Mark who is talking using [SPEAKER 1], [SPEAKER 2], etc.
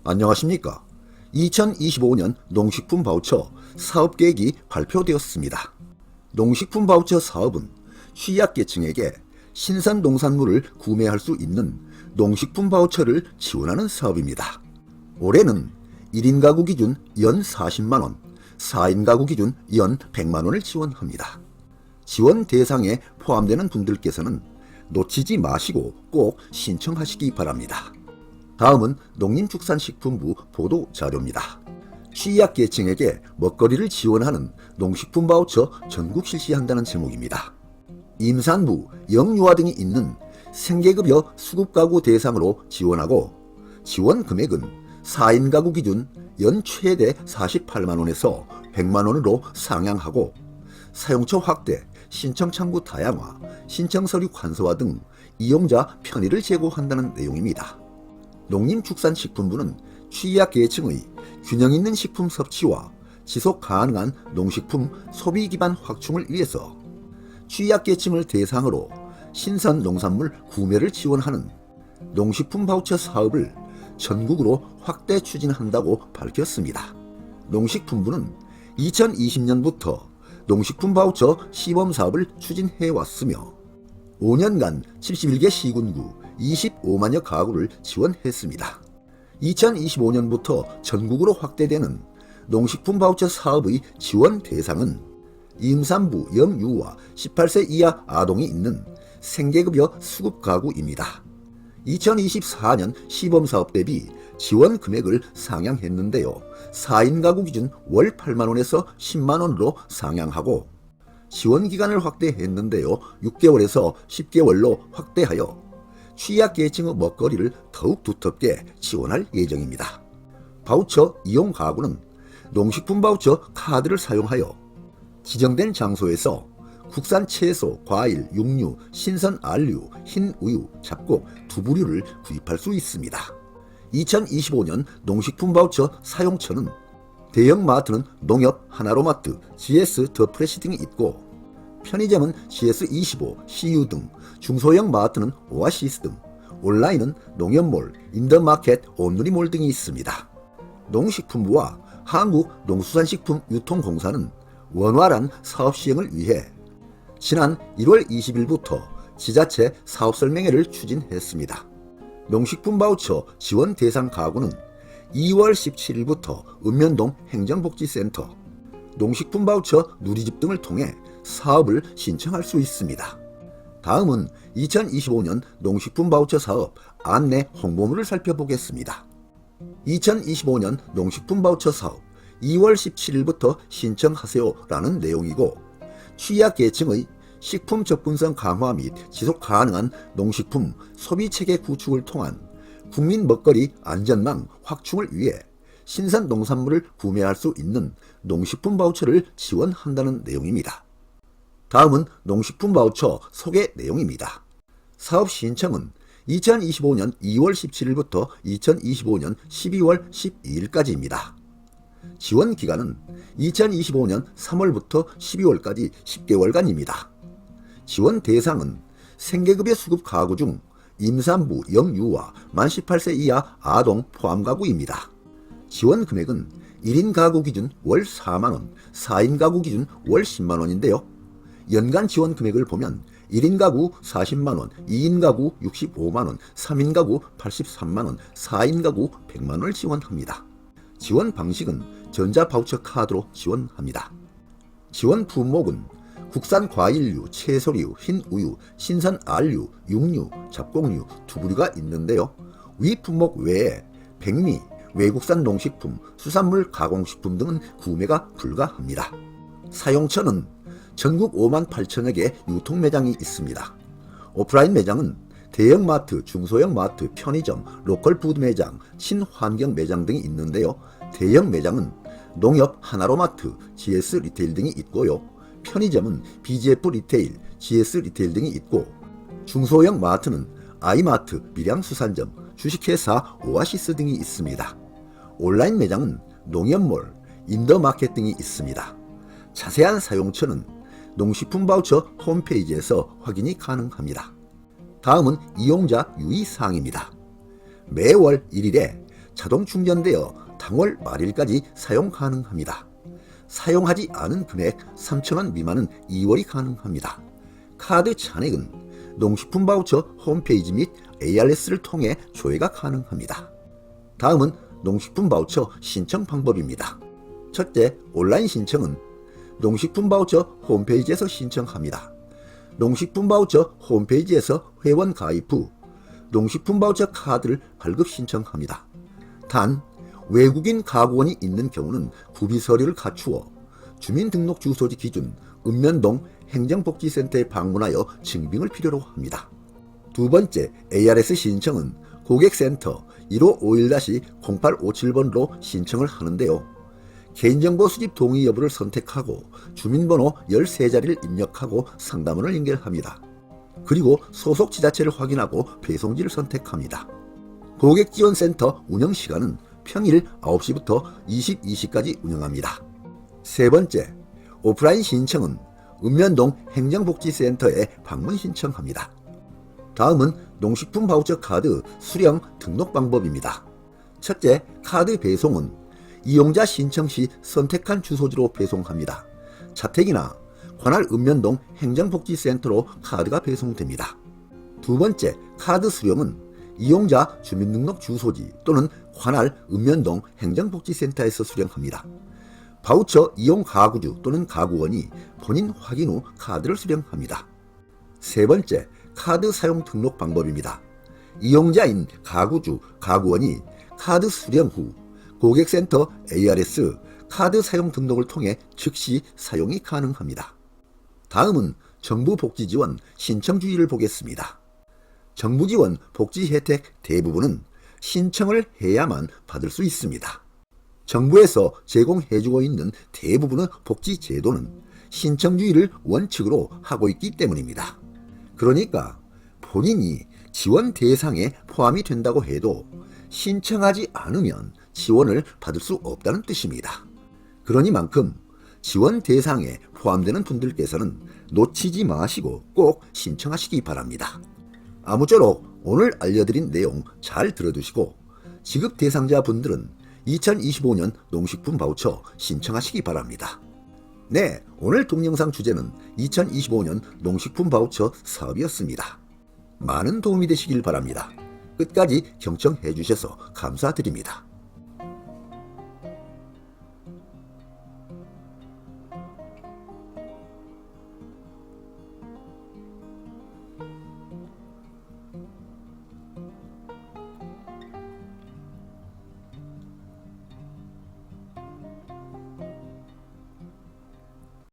[SPEAKER 1] 안녕하십니까. 2025년 농식품 바우처 사업계획이 발표되었습니다. 농식품 바우처 사업은 취약계층에게 신선 농산물을 구매할 수 있는 농식품 바우처를 지원하는 사업입니다. 올해는 1인 가구 기준 연 40만원, 4인 가구 기준 연 100만원을 지원합니다. 지원 대상에 포함되는 분들께서는 놓치지 마시고 꼭 신청하시기 바랍니다. 다음은 농림축산식품부 보도자료입니다. 취약계층에게 먹거리를 지원하는 농식품 바우처 전국 실시한다는 제목입니다. 임산부, 영유아 등이 있는 생계급여 수급가구 대상으로 지원하고 지원 금액은 4인 가구 기준 연 최대 48만원에서 100만원으로 상향하고 사용처 확대, 신청 창구 다양화, 신청 서류 간소화 등 이용자 편의를 제고한다는 내용입니다. 농림축산식품부는 취약계층의 균형 있는 식품 섭취와 지속 가능한 농식품 소비 기반 확충을 위해서 취약계층을 대상으로 신선 농산물 구매를 지원하는 농식품 바우처 사업을 전국으로 확대 추진한다고 밝혔습니다. 농식품부는 2020년부터 농식품 바우처 시범사업을 추진해왔으며 5년간 71개 시군구 25만여 가구를 지원했습니다. 2025년부터 전국으로 확대되는 농식품 바우처 사업의 지원 대상은 임산부, 영유아, 18세 이하 아동이 있는 생계급여 수급 가구입니다. 2024년 시범사업 대비 지원 금액을 상향했는데요. 4인 가구 기준 월 8만원에서 10만원으로 상향하고 지원 기간을 확대했는데요. 6개월에서 10개월로 확대하여 취약계층의 먹거리를 더욱 두텁게 지원할 예정입니다. 바우처 이용 가구는 농식품 바우처 카드를 사용하여 지정된 장소에서 국산 채소, 과일, 육류, 신선 알류, 흰 우유, 잡곡, 두부류를 구입할 수 있습니다. 2025년 농식품 바우처 사용처는 대형마트는 농협, 하나로마트, GS 더 프레시 등이 있고 편의점은 GS25, CU 등, 중소형 마트는 오아시스 등, 온라인은 농협몰, 인더마켓, 온누리몰 등이 있습니다. 농식품부와 한국농수산식품유통공사는 원활한 사업 시행을 위해 지난 1월 20일부터 지자체 사업설명회를 추진했습니다. 농식품 바우처 지원 대상 가구는 2월 17일부터 읍면동 행정복지센터, 농식품 바우처 누리집 등을 통해 사업을 신청할 수 있습니다. 다음은 2025년 농식품 바우처 사업 안내 홍보물을 살펴보겠습니다. 2025년 농식품 바우처 사업 2월 17일부터 신청하세요라는 내용이고 취약계층의 식품 접근성 강화 및 지속 가능한 농식품 소비체계 구축을 통한 국민 먹거리 안전망 확충을 위해 신선 농산물을 구매할 수 있는 농식품 바우처를 지원한다는 내용입니다. 다음은 농식품 바우처 소개 내용입니다. 사업 신청은 2025년 2월 17일부터 2025년 12월 12일까지입니다. 지원 기간은 2025년 3월부터 12월까지 10개월간입니다. 지원 대상은 생계급여 수급 가구 중 임산부, 영유아, 만 18세 이하 아동 포함 가구입니다. 지원 금액은 1인 가구 기준 월 4만원, 4인 가구 기준 월 10만원인데요. 연간 지원 금액을 보면 1인 가구 40만원, 2인 가구 65만원, 3인 가구 83만원, 4인 가구 100만원을 지원합니다. 지원 방식은 전자바우처 카드로 지원합니다. 지원 품목은 국산 과일류, 채소류, 흰 우유, 신선 알류, 육류, 잡곡류, 두부류가 있는데요. 위 품목 외에 백미, 외국산 농식품, 수산물 가공식품 등은 구매가 불가합니다. 사용처는 전국 5만 8천여 개 유통 매장이 있습니다. 오프라인 매장은 대형마트, 중소형 마트, 편의점, 로컬 푸드 매장, 친환경 매장 등이 있는데요. 대형 매장은 농협, 하나로마트, GS 리테일 등이 있고요. 편의점은 BGF 리테일, GS 리테일 등이 있고 중소형 마트는 아이마트, 밀양수산점, 주식회사 오아시스 등이 있습니다. 온라인 매장은 농협몰, 인더마켓 등이 있습니다. 자세한 사용처는 농식품 바우처 홈페이지에서 확인이 가능합니다. 다음은 이용자 유의사항입니다. 매월 1일에 자동 충전되어 당월 말일까지 사용 가능합니다. 사용하지 않은 금액 3,000원 미만은 2월이 가능합니다. 카드 잔액은 농식품 바우처 홈페이지 및 ARS를 통해 조회가 가능합니다. 다음은 농식품 바우처 신청 방법입니다. 첫째, 온라인 신청은 농식품 바우처 홈페이지에서 신청합니다. 농식품 바우처 홈페이지에서 회원 가입 후 농식품 바우처 카드를 발급 신청합니다. 단, 외국인 가구원이 있는 경우는 구비 서류를 갖추어 주민등록 주소지 기준 읍면동 행정복지센터에 방문하여 증빙을 필요로 합니다. 두 번째, ARS 신청은 고객센터 1551-0857번으로 신청을 하는데요. 개인정보 수집 동의 여부를 선택하고 주민번호 13자리를 입력하고 상담원을 연결합니다. 그리고 소속 지자체를 확인하고 배송지를 선택합니다. 고객지원센터 운영시간은 평일 9시부터 22시까지 운영합니다. 세 번째, 오프라인 신청은 읍면동 행정복지센터에 방문 신청합니다. 다음은 농식품 바우처 카드 수령 등록 방법입니다. 첫째, 카드 배송은 이용자 신청 시 선택한 주소지로 배송합니다. 자택이나 관할 읍면동 행정복지센터로 카드가 배송됩니다. 두 번째, 카드 수령은 이용자 주민등록 주소지 또는 관할 읍면동 행정복지센터에서 수령합니다. 바우처 이용 가구주 또는 가구원이 본인 확인 후 카드를 수령합니다. 세 번째, 카드 사용 등록 방법입니다. 이용자인 가구주, 가구원이 카드 수령 후 고객센터 ARS 카드 사용 등록을 통해 즉시 사용이 가능합니다. 다음은 정부 복지 지원 신청 주의를 보겠습니다. 정부 지원 복지 혜택 대부분은 신청을 해야만 받을 수 있습니다. 정부에서 제공해주고 있는 대부분의 복지 제도는 신청 주의를 원칙으로 하고 있기 때문입니다. 그러니까 본인이 지원 대상에 포함이 된다고 해도 신청하지 않으면 지원을 받을 수 없다는 뜻입니다. 그러니만큼 지원 대상에 포함되는 분들께서는 놓치지 마시고 꼭 신청하시기 바랍니다. 아무쪼록 오늘 알려드린 내용 잘 들어두시고 지급 대상자 분들은 2025년 농식품 바우처 신청하시기 바랍니다. 네, 오늘 동영상 주제는 2025년 농식품 바우처 사업이었습니다. 많은 도움이 되시길 바랍니다. 끝까지 경청해 주셔서 감사드립니다.